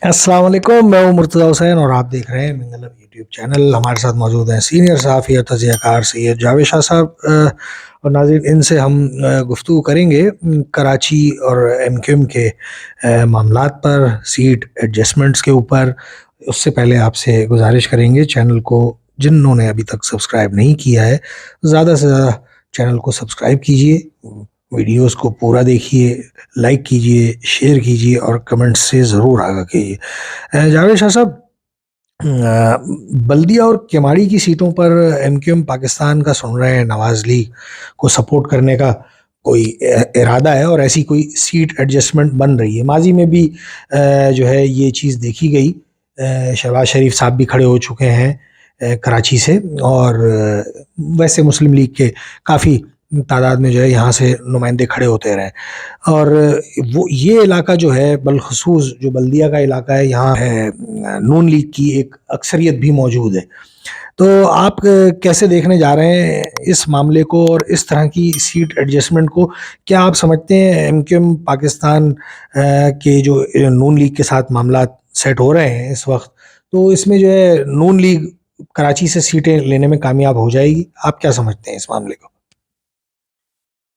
अस्सलाम वालेकुम, मैं हूं मुर्तज़ा हुसैन और आप देख रहे हैं मिंगल अब यूट्यूब चैनल। हमारे साथ मौजूद हैं सीनियर सहाफ़ी और तज़कियाकार सैयद जावेद शाह साहब। और नाज़रीन, इनसे हम गुफ्तगू करेंगे कराची और एमक्यूएम के मामलात पर, सीट एडजस्टमेंट्स के ऊपर। उससे पहले आपसे गुजारिश करेंगे, चैनल को जिन्होंने अभी तक सब्सक्राइब नहीं किया है, ज़्यादा से ज़्यादा चैनल को सब्सक्राइब कीजिए, वीडियोस को पूरा देखिए, लाइक कीजिए, शेयर कीजिए और कमेंट्स से ज़रूर आगाह कीजिए। जावेद शाह साहब, बल्दिया और केमाड़ी की सीटों पर एमक्यूएम पाकिस्तान का सुन रहे हैं, नवाज लीग को सपोर्ट करने का कोई इरादा है और ऐसी कोई सीट एडजस्टमेंट बन रही है। माजी में भी जो है ये चीज़ देखी गई। शहबाज शरीफ साहब भी खड़े हो चुके हैं कराची से, और वैसे मुस्लिम लीग के काफ़ी तादाद में जो है यहाँ से नुमाइंदे खड़े होते रहे। और वो ये इलाका जो है, बलखसूस जो बल्दिया का इलाका है, यहाँ है नून लीग की एक अक्सरियत भी मौजूद है। तो आप कैसे देखने जा रहे हैं इस मामले को और इस तरह की सीट एडजस्टमेंट को? क्या आप समझते हैं एमक्यूएम पाकिस्तान के जो नून लीग के साथ मामला सेट हो रहे हैं इस वक्त, तो इसमें जो है नून लीग कराची से सीटें लेने में कामयाब हो जाएगी? आप क्या समझते हैं इस मामले को?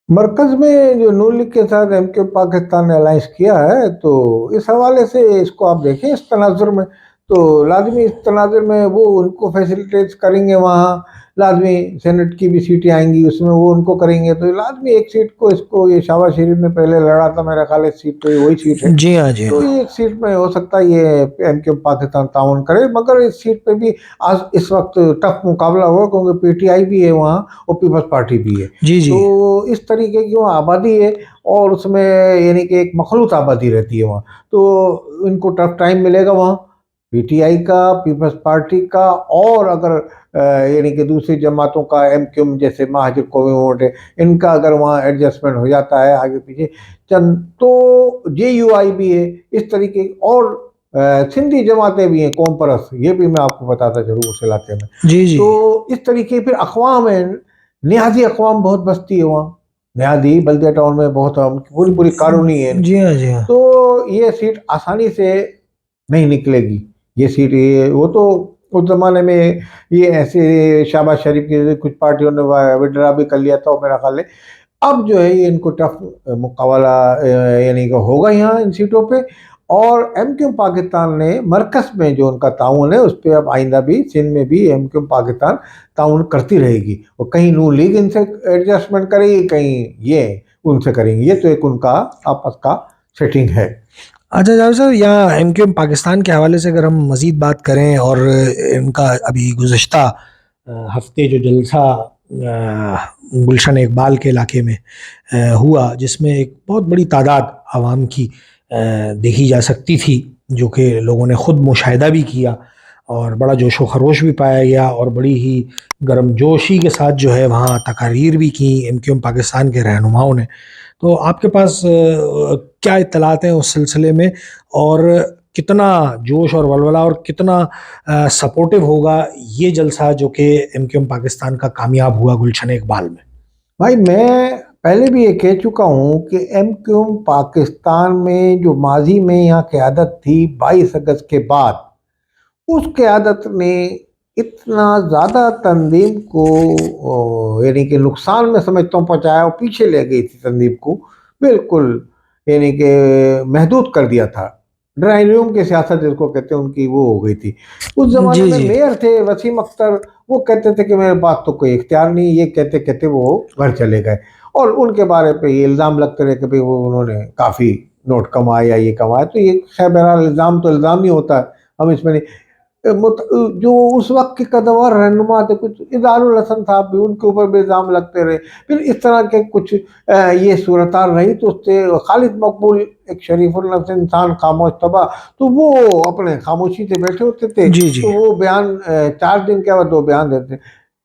मरकज में जो नून लीग के साथ एमक्यू पाकिस्तान ने अलायंस किया है, तो इस हवाले से इसको आप देखें इस तनाजुर में, तो लाजमी इस तनाजुर में वो उनको फैसिलिटेट करेंगे। वहाँ लाजमी सेनेट की भी सीटें आएंगी, उसमें वो उनको करेंगे। तो लाजमी एक सीट को, इसको ये शहबाज शरीफ ने पहले लड़ा था, मेरा ख्याल है सीट तो ये वही सीट है। जी हाँ, जी तो हाँ। ये एक सीट में हो सकता है ये एमक्यू पाकिस्तान ताउन करे, मगर इस सीट पे भी आज इस वक्त टफ मुकाबला हुआ, क्योंकि पीटीआई भी है वहाँ और पीपल्स पार्टी भी है। जी, जी। तो इस तरीके की वहाँ आबादी है, और उसमें यानी कि एक मखलूत आबादी रहती है वहाँ, तो इनको टफ टाइम मिलेगा वहाँ, पीटीआई का, पीपल्स पार्टी का, और अगर यानी कि दूसरी जमातों का, एमक्यूएम जैसे महाजिर कौमी वोट है, इनका अगर वहाँ एडजस्टमेंट हो जाता है आगे पीछे चंद, तो जेयूआई भी है इस तरीके, और सिंधी जमातें भी हैं, कौम परस्त, ये भी मैं आपको बताता जरूर उस इलाके में। जी, जी। तो इस तरीके फिर अक़वाम है, नियाजी अक़वाम बहुत बसती है वहाँ, नियाजी बल्दिया टाउन में बहुत पूरी पूरी कॉलोनी है जी इनकी। हाँ, जी हाँ। तो ये सीट आसानी से नहीं निकलेगी, ये सीट, ये वो तो उस जमाने में ये ऐसे शहबाज शरीफ की कुछ पार्टियों ने विड्रा भी कर लिया था, और मेरा ख्याल है अब जो है ये इनको टफ मुकाबला यानी कि होगा यहाँ इन सीटों पे। और एमक्यूएम पाकिस्तान ने मरकज में जो उनका ताउन है, उस पर अब आइंदा भी सिंध में भी एमक्यूएम पाकिस्तान ताउन करती रहेगी, और कहीं नून लीग इनसे एडजस्टमेंट करेगी, कहीं ये उनसे करेंगी। ये तो एक उनका आपस का सेटिंग है। अच्छा जावेद साहब, यहाँ एमक्यूएम पाकिस्तान के हवाले से अगर हम मज़ीद बात करें, और इनका अभी गुज़श्ता हफ्ते जो जलसा गुलशन इकबाल के इलाके में हुआ, जिसमें एक बहुत बड़ी तादाद आवाम की देखी जा सकती थी, जो कि लोगों ने ख़ुद मुशाहिदा भी किया, और बड़ा जोश व खरोश भी पाया गया, और बड़ी ही गर्मजोशी के साथ जो है वहाँ तकारीर भी की एमक्यूएम पाकिस्तान के रहनुमाओं ने। तो आपके पास क्या इत्तलात हैं उस सिलसिले में, और कितना जोश और वलवला और कितना सपोर्टिव होगा ये जलसा जो कि एमक्यूएम पाकिस्तान का कामयाब हुआ गुलशन इकबाल में? भाई मैं पहले भी ये कह चुका हूँ कि एमक्यूएम पाकिस्तान में जो माजी में यहाँ क़यादत थी 22 अगस्त के बाद, उस क़यादत ने इतना ज़्यादा तंजीम को यानी कि नुकसान में समझता हूँ पहुँचाया, और पीछे ले गई थी तंजीम को, बिल्कुल यानी कि महदूद कर दिया था। ड्राइंग रूम की सियासत जिसको कहते हैं, उनकी वो हो गई थी। उस ज़माने जी, में जी। मेयर थे वसीम अख्तर, वो कहते थे कि मेरे पास तो कोई इख्तियार नहीं, ये कहते कहते वो घर चले गए, और उनके बारे पे ये इल्ज़ाम लगते रहे कि भाई वो उन्होंने काफ़ी नोट कमाए या ये कमाए। तो ये खैर बहरहाल इल्ज़ाम तो इल्ज़ाम ही होता है, हम इसमें नहीं जो उस वक्त के कदवर रहनुमा थे, कुछ इदारुल हसन साहब भी, उनके ऊपर भी इल्ज़ाम लगते रहे। फिर इस तरह के कुछ ये सूरत रही, तो उससे खालिद मकबूल एक शरीफुल नफ्स इंसान खामोश तबाह, तो वो अपने खामोशी से बैठे होते थे, जी, जी। तो वो बयान 4 दिन के बाद 2 बयान देते।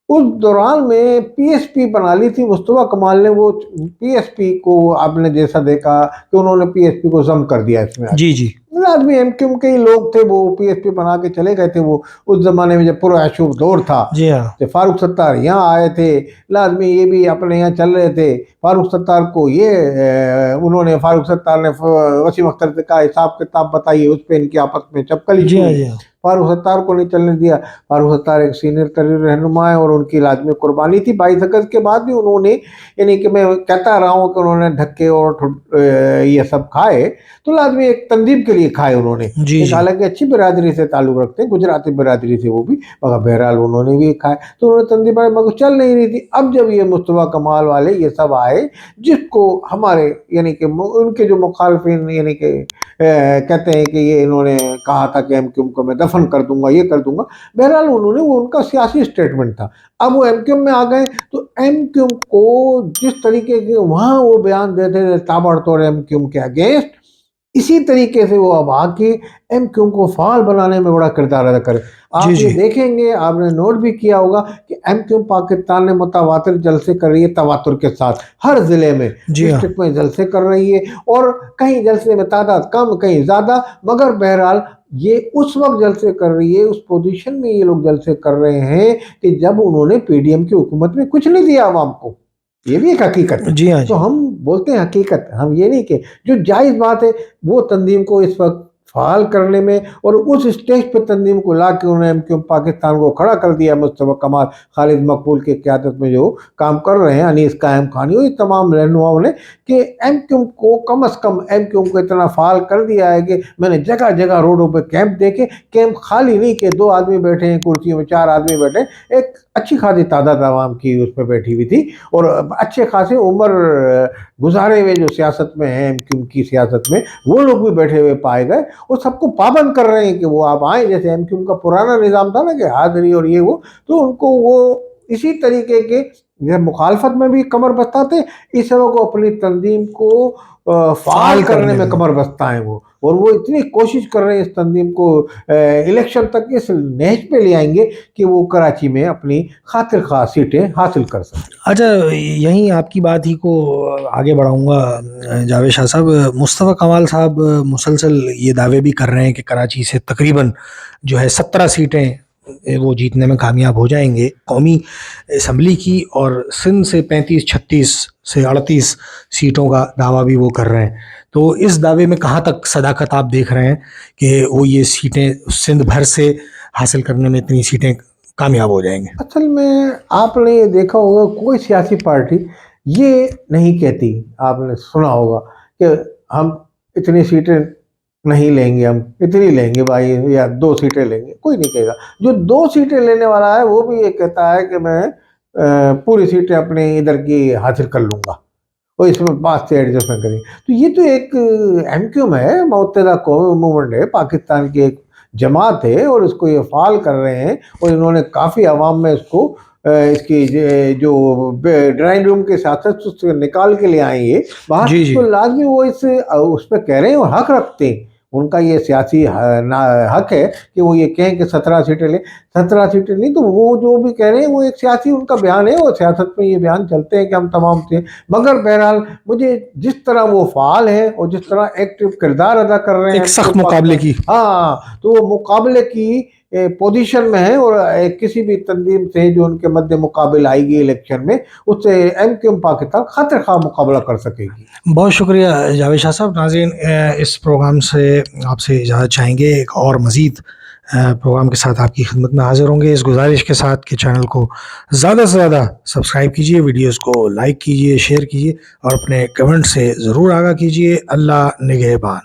उस दौरान में पीएसपी बना ली थी मुस्तफा कमाल ने, वो पीएसपी को आपने जैसा देखा कि उन्होंने पीएसपी को ज़म कर दिया इसमें आके। जी, जी। लाजमी एमक्यूएम के ही लोग थे, वो पीएसपी बना के चले गए थे। वो उस जमाने में जब पूरा ऐशूब दौर था, जी हाँ। तो फारूक सत्तार यहाँ आए थे, लाजमी ये भी अपने यहाँ चल रहे थे। फारूक सत्तार को उन्होंने फारूक सत्तार ने वसीम अख्तर से कहा हिसाब किताब बताइए, उस पर इनकी आपस में चपकली जी हाँ। शुरू। जी हाँ। फारूक सत्तार को नहीं चलने दिया। फारूक सत्तार एक सीनियर तरीन रहनुमा है और उनकी लाजमी कुर्बानी थी। 22 अगस्त के बाद भी उन्होंने, यानी कि मैं कहता रहा हूँ कि उन्होंने धक्के और ये सब खाए, तो लाजमी एक तंजीम के लिए खाए उन्होंने। जी एक जी। हालांकि अच्छी बिरादरी से ताल्लुक रखते हैं, गुजराती बिरादरी से वो भी, मगर बहरहाल उन्होंने भी खाए, तो उन्होंने तंजीम बनाई, मगर चल नहीं रही थी। अब जब ये मुस्तफा कमाल वाले ये सब आए, जिसको हमारे यानी कि उनके जो मुखालफिन यानी कि कहते हैं कि ये इन्होंने कहा था कि एमक्यूएम को मैं दफन कर दूंगा, ये कर दूंगा, बहरहाल उन्होंने, वो उनका सियासी स्टेटमेंट था। अब वो एमक्यूएम में आ गए, तो एमक्यूएम को जिस तरीके के वहाँ वो बयान देते थे ताबड़तोड़ एमक्यूएम के अगेंस्ट, इसी तरीके से वो अब आके एमक्यूएम को फाल बनाने में बड़ा किरदार अदा करे। आप जी ये जी। देखेंगे, आपने नोट भी किया होगा कि एमक्यूएम पाकिस्तान में मुतवातिर जलसे कर रही है, तवातुर के साथ हर जिले में, जी हाँ। डिस्ट्रिक्ट में जलसे कर रही है, और कहीं जलसे में तादाद कम, कहीं ज़्यादा, मगर बहरहाल ये उस वक्त जलसे कर रही है, उस पोजीशन में ये लोग जलसे कर रहे हैं कि जब उन्होंने पीडीएम की हुकूमत में कुछ नहीं दिया आवाम को। ये भी एक हकीकत है। जी हाँ। तो जी हम बोलते हैं हकीकत, हम ये नहीं कि जो जायज़ बात है वो तंजीम को इस वक्त फ़ाल करने में, और उस स्टेज पर तंजीम को ला के उन्होंने एमक्यूएम पाकिस्तान को खड़ा कर दिया। मुस्तफा कमाल, खालिद मकबूल की क़यादत में जो काम कर रहे हैं, अनीस कायम खानी, ये तमाम रहनुमाओं ने, कि एमक्यूएम को कम अज़ कम एमक्यूएम को इतना फ़ाल कर दिया है कि मैंने जगह जगह रोडों पर कैंप देखे, कैंप खाली नहीं कि 2 आदमी बैठे हैं कुर्सियों में, 4 आदमी बैठे, एक अच्छी खासी तादाद आवाम की उस पर बैठी हुई थी, और अच्छे खासे उम्र गुजारे हुए जो सियासत में हैं, एमक्यूएम की सियासत में, वो लोग भी बैठे हुए पाए गए, और सबको पाबंद कर रहे हैं कि वो आप आए। जैसे एमक्यूएम का पुराना निज़ाम था ना कि हाज़िरी और ये वो, तो उनको वो इसी तरीके के ये मुखालफत में भी कमर बस्ता थे, इस समय को अपनी तंजीम को फ़ाल करने में कमर बस्ता है वो, और वो इतनी कोशिश कर रहे हैं इस तंजीम को इलेक्शन तक इस नहज पे ले आएंगे कि वो कराची में अपनी खातिर खा सीटें हासिल कर सकें। अच्छा, यहीं आपकी बात ही को आगे बढ़ाऊंगा जावेद शाह साहब। मुस्तफ़ा कमाल साहब मुसलसल ये दावे भी कर रहे हैं कि कराची से तकरीबन जो है 17 सीटें वो जीतने में कामयाब हो जाएंगे कौमी असम्बली की, और सिंध से 35, 36 से 38 सीटों का दावा भी वो कर रहे हैं। तो इस दावे में कहाँ तक सदाकत आप देख रहे हैं कि वो ये सीटें सिंध भर से हासिल करने में इतनी सीटें कामयाब हो जाएंगे? असल में आपने ये देखा होगा, कोई सियासी पार्टी ये नहीं कहती, आपने सुना होगा कि हम इतनी सीटें नहीं लेंगे, हम इतनी लेंगे भाई, या 2 सीटें लेंगे, कोई नहीं कहेगा। जो 2 सीटें लेने वाला है वो भी ये कहता है कि मैं पूरी सीटें अपने इधर की हासिल कर लूँगा, और इसमें 5 से एडजस्टमेंट करेंगे। तो ये तो एक एमक्यूएम है, मुत्तहिदा कौमी मूवमेंट है, पाकिस्तान की एक जमात है, और इसको ये फ़ाल कर रहे हैं, और इन्होंने काफ़ी आवाम में इसको इसकी जो ड्राइंग रूम के साथ उससे निकाल के ले आए ये बाहर, जी जी। तो लाजमी वो उस पर कह रहे हैं, और हक रखते हैं, उनका ये सियासी हक है कि वो ये कहें कि 17 सीटें लें। 17 सीटें नहीं, तो वो जो भी कह रहे हैं वो एक सियासी उनका बयान है, और सियासत में ये बयान चलते हैं कि हम तमाम थे। मगर बहरहाल मुझे जिस तरह वो फ़ाल है और जिस तरह एक्टिव किरदार अदा कर रहे हैं, एक सख्त मुकाबले की, हाँ, तो वो मुकाबले की पोजीशन में है, और किसी भी तंजीम से जो उनके मध्य मुकाबला आएगी इलेक्शन में, उससे एमक्यूएम पाकिस्तान खातिर खा मुकाबला कर सकेगी। बहुत शुक्रिया जावेद शाह साहब। नाज़रीन, इस प्रोग्राम से आपसे इजाज़त चाहेंगे, एक और मज़ीद प्रोग्राम के साथ आपकी खिदमत में हाज़िर होंगे, इस गुजारिश के साथ कि चैनल को ज़्यादा से ज़्यादा सब्सक्राइब कीजिए, वीडियोज़ को लाइक कीजिए, शेयर कीजिए, और अपने कमेंट से ज़रूर आगाह कीजिए। अल्लाह निगहबान।